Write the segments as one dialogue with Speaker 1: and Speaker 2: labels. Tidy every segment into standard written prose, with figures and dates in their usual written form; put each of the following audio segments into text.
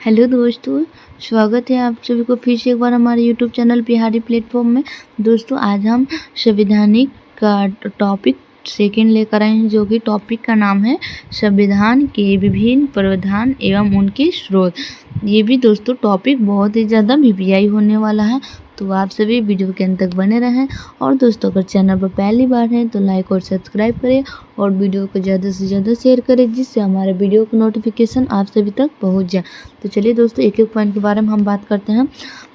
Speaker 1: Hello दोस्तों, स्वागत है आप सभी को फिर से एक बार हमारे यूट्यूब चैनल बिहारी प्लेटफॉर्म में। दोस्तों आज हम संवैधानिक का टॉपिक सेकंड लेकर आए हैं, जो कि टॉपिक का नाम है संविधान के विभिन्न प्रावधान एवं उनके स्रोत। ये भी दोस्तों टॉपिक बहुत ही ज़्यादा वीवीआई होने वाला है, तो आप सभी वीडियो के अंत तक बने रहें। और दोस्तों अगर चैनल पर पहली बार है तो लाइक और सब्सक्राइब करें और वीडियो को ज़्यादा से ज़्यादा शेयर करें, जिससे हमारे वीडियो का नोटिफिकेशन आप सभी तक पहुंच जाए। तो चलिए दोस्तों एक एक पॉइंट के बारे में हम बात करते हैं।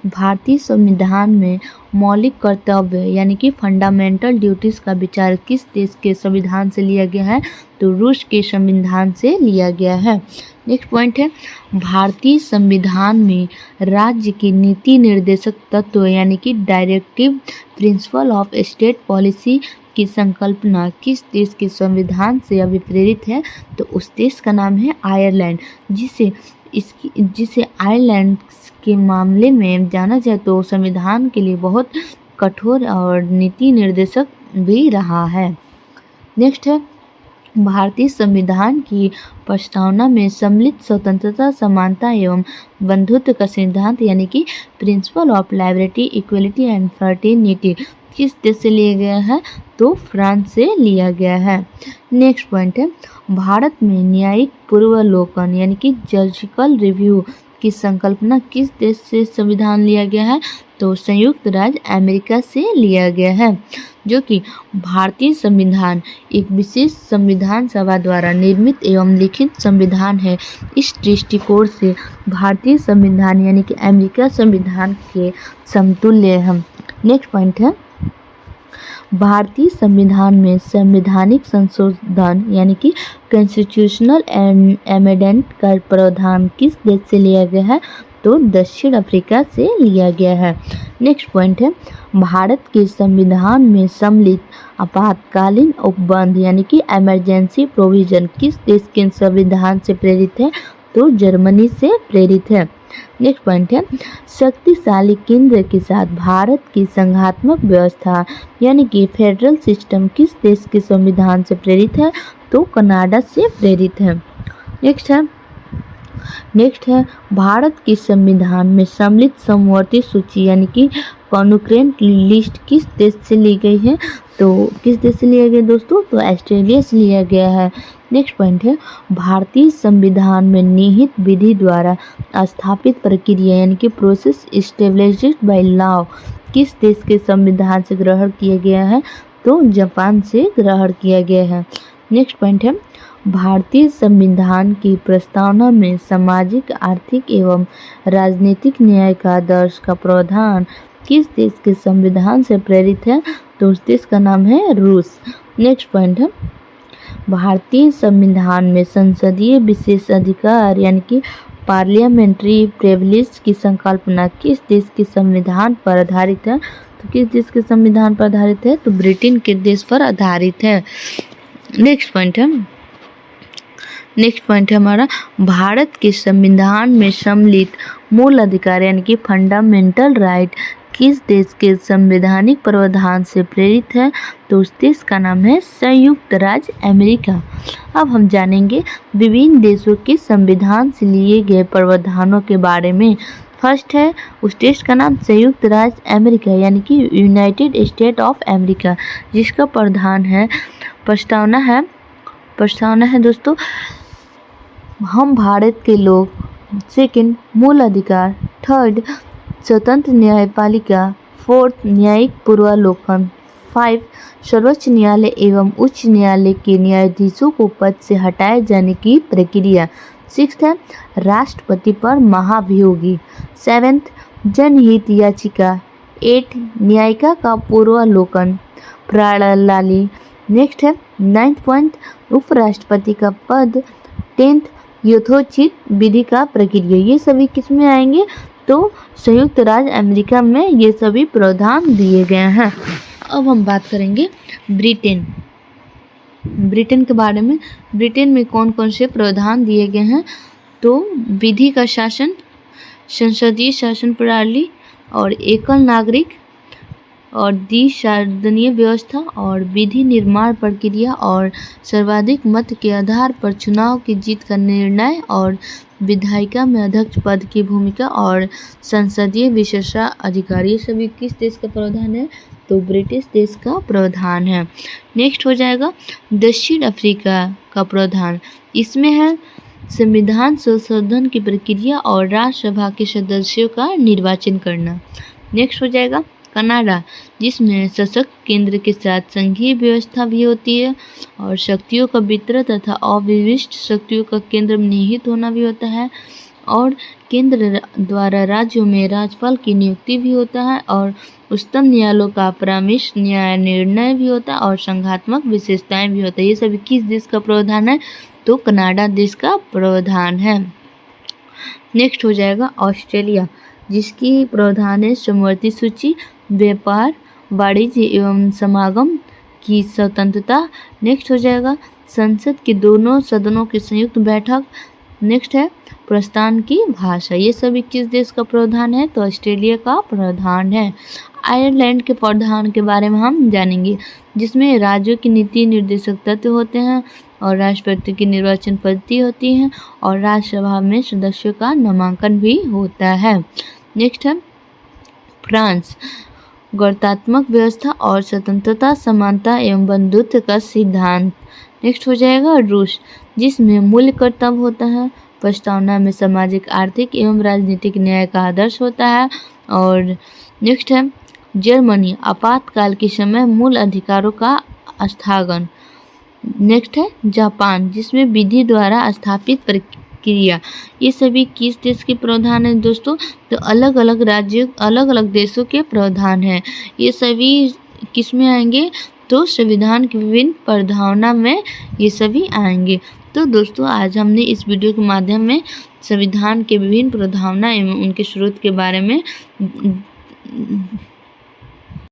Speaker 1: भारतीय संविधान में मौलिक कर्तव्य यानी कि फंडामेंटल ड्यूटीज़ का विचार किस देश के संविधान से लिया गया है? तो रूस के संविधान से लिया गया है। नेक्स्ट पॉइंट है, भारतीय संविधान में राज्य की नीति निर्देशक तत्व यानी कि directive principle of state policy की संकल्पना किस देश के संविधान से अभिप्रेरित है? तो उस देश का नाम है आयरलैंड, जिसे आयरलैंड के मामले में जाना जाए तो संविधान के लिए बहुत कठोर और नीति निर्देशक भी रहा है। नेक्स्ट है, भारतीय संविधान की प्रस्तावना में सम्मिलित स्वतंत्रता, समानता एवं बंधुत्व का सिद्धांत यानी कि principle of liberty, equality and fraternity किस देश से लिया गया है? तो फ्रांस से लिया गया है। नेक्स्ट पॉइंट है, भारत में न्यायिक पूर्वावलोकन यानी कि जजिकल रिव्यू की संकल्पना किस देश से संविधान लिया गया है? तो संयुक्त राज्य अमेरिका से लिया गया है, जो कि भारतीय संविधान एक विशेष संविधान सभा द्वारा निर्मित एवं लिखित संविधान है। इस दृष्टिकोण से भारतीय संविधान यानी कि अमेरिका संविधान के समतुल्य है। नेक्स्ट पॉइंट है, भारतीय संविधान में संवैधानिक संशोधन यानी कि कॉन्स्टिट्यूशनल अमेंडमेंट का प्रावधान किस देश से लिया गया है? तो दक्षिण अफ्रीका से लिया गया है। नेक्स्ट पॉइंट है, भारत के संविधान में सम्मिलित आपातकालीन उपबंध यानी कि इमरजेंसी प्रोविजन किस देश के संविधान से प्रेरित है? तो जर्मनी से प्रेरित है। नेक्स्ट पॉइंट है, शक्तिशाली केंद्र के साथ भारत की संघात्मक व्यवस्था यानी कि फेडरल सिस्टम किस देश के संविधान से प्रेरित है? तो कनाडा से प्रेरित है। नेक्स्ट है, भारत के संविधान में सम्मिलित समवर्ती सूची यानी कि कॉन्करेंट लिस्ट किस देश से ली गई है? तो किस देश से लिया गया दोस्तों? तो ऑस्ट्रेलिया से लिया गया है। नेक्स्ट पॉइंट है, भारतीय संविधान में निहित विधि द्वारा स्थापित प्रक्रिया यानी कि प्रोसेस एस्टेब्लिश्ड बाय लॉ किस देश के संविधान से ग्रहण किया गया है? तो जापान से ग्रहण किया गया है। नेक्स्ट पॉइंट है, भारतीय संविधान की प्रस्तावना में सामाजिक, आर्थिक एवं राजनीतिक न्याय का आदर्श का प्रावधान किस देश के संविधान से प्रेरित है? तो उस देश का नाम है रूस। नेक्स्ट पॉइंट है, भारतीय संविधान में संसदीय विशेष अधिकार यानी कि पार्लियामेंट्री प्रिविलेज की संकल्पना किस देश के संविधान पर आधारित है? तो किस देश के संविधान पर आधारित है? तो ब्रिटेन के देश पर आधारित है। नेक्स्ट पॉइंट है हमारा, भारत के संविधान में सम्मिलित मूल अधिकार यानी कि फंडामेंटल राइट किस देश के संवैधानिक प्रावधान से प्रेरित है? तो उस देश का नाम है संयुक्त राज्य अमेरिका। अब हम जानेंगे विभिन्न देशों के संविधान से लिए गए प्रावधानों के बारे में। फर्स्ट है, उस देश का नाम संयुक्त राज्य अमेरिका यानी कि यूनाइटेड स्टेट ऑफ अमेरिका, जिसका प्रस्तावना है दोस्तों, हम भारत के लोग। सेकंड, मूल अधिकार। थर्ड, स्वतंत्र न्यायपालिका। फोर्थ, न्यायिक पूर्वावलोकन। 5, सर्वोच्च न्यायालय एवं उच्च न्यायालय के न्यायाधीशों को पद से हटाए जाने की प्रक्रिया। 6 है, राष्ट्रपति पर महाभियोगी। 7, जनहित याचिका। 8, न्यायिका का पूर्वावलोकन प्रणाली। नेक्स्ट है 9th पॉइंट, उपराष्ट्रपति का पद। 10th, यथोचित विधि का प्रक्रिया। ये सभी किस में आएंगे? तो संयुक्त राज्य अमेरिका में ये सभी प्रावधान दिए गए हैं। अब हम बात करेंगे ब्रिटेन के बारे में। ब्रिटेन में कौन कौन से प्रावधान दिए गए हैं? तो विधि का शासन, संसदीय शासन प्रणाली और एकल नागरिक और द्विसदनीय व्यवस्था और विधि निर्माण प्रक्रिया और सर्वाधिक मत के आधार पर चुनाव की जीत का निर्णय और विधायिका में अध्यक्ष पद की भूमिका और संसदीय विशेषाधिकार, ये सभी किस देश का प्रावधान है? तो ब्रिटिश देश का प्रावधान है। नेक्स्ट हो जाएगा दक्षिण अफ्रीका का प्रावधान। इसमें है संविधान संशोधन की प्रक्रिया और राज्यसभा के सदस्यों का निर्वाचन करना। नेक्स्ट हो जाएगा कनाडा, जिसमें सशक्त केंद्र के साथ संघीय व्यवस्था भी होती है और शक्तियों का वितरण तथा अविभक्त शक्तियों का केंद्र में निहित होना भी होता है और केंद्र द्वारा राज्यों में राज्यपाल की नियुक्ति भी होता है और उच्चतम न्यायालयों का परामर्श न्याय निर्णय भी होता है और संघात्मक विशेषताएं भी होता है। ये सभी किस देश का प्रावधान है? तो कनाडा देश का प्रावधान है। नेक्स्ट हो जाएगा ऑस्ट्रेलिया, जिसकी प्रावधान है समवर्ती सूची, व्यापार, वाणिज्य एवं समागम की स्वतंत्रता। नेक्स्ट हो जाएगा संसद के दोनों सदनों की संयुक्त बैठक। नेक्स्ट है प्रस्थान की भाषा। ये सभी किस देश का प्रावधान है? तो ऑस्ट्रेलिया का प्रावधान है। आयरलैंड के प्रावधान के बारे में हम जानेंगे, जिसमें राज्यों की नीति निर्देशक तत्व होते हैं और राष्ट्रपति की निर्वाचन पद्धति होती है और राज्यसभा में सदस्यों का नामांकन भी होता है। नेक्स्ट है फ्रांस, गणतांत्रिक व्यवस्था और स्वतंत्रता, समानता एवं बंधुत्व का सिद्धांत। नेक्स्ट हो जाएगा रूस, जिसमें मूल्य कर्तव्य होता है, प्रस्तावना में सामाजिक, आर्थिक एवं राजनीतिक न्याय का आदर्श होता है। और नेक्स्ट है जर्मनी, आपातकाल के समय मूल अधिकारों का स्थगन। नेक्स्ट है जापान, जिसमें विधि द्वारा स्थापित प्रक्रिया। ये सभी किस देश के प्रावधान है दोस्तों? तो अलग अलग राज्यों, अलग अलग देशों के प्रावधान है। ये सभी किस में आएंगे? तो संविधान की विभिन्न प्रावधानों में ये सभी आएंगे। तो दोस्तों आज हमने इस वीडियो के माध्यम में संविधान के विभिन्न प्रावधान एवं उनके स्रोत के बारे में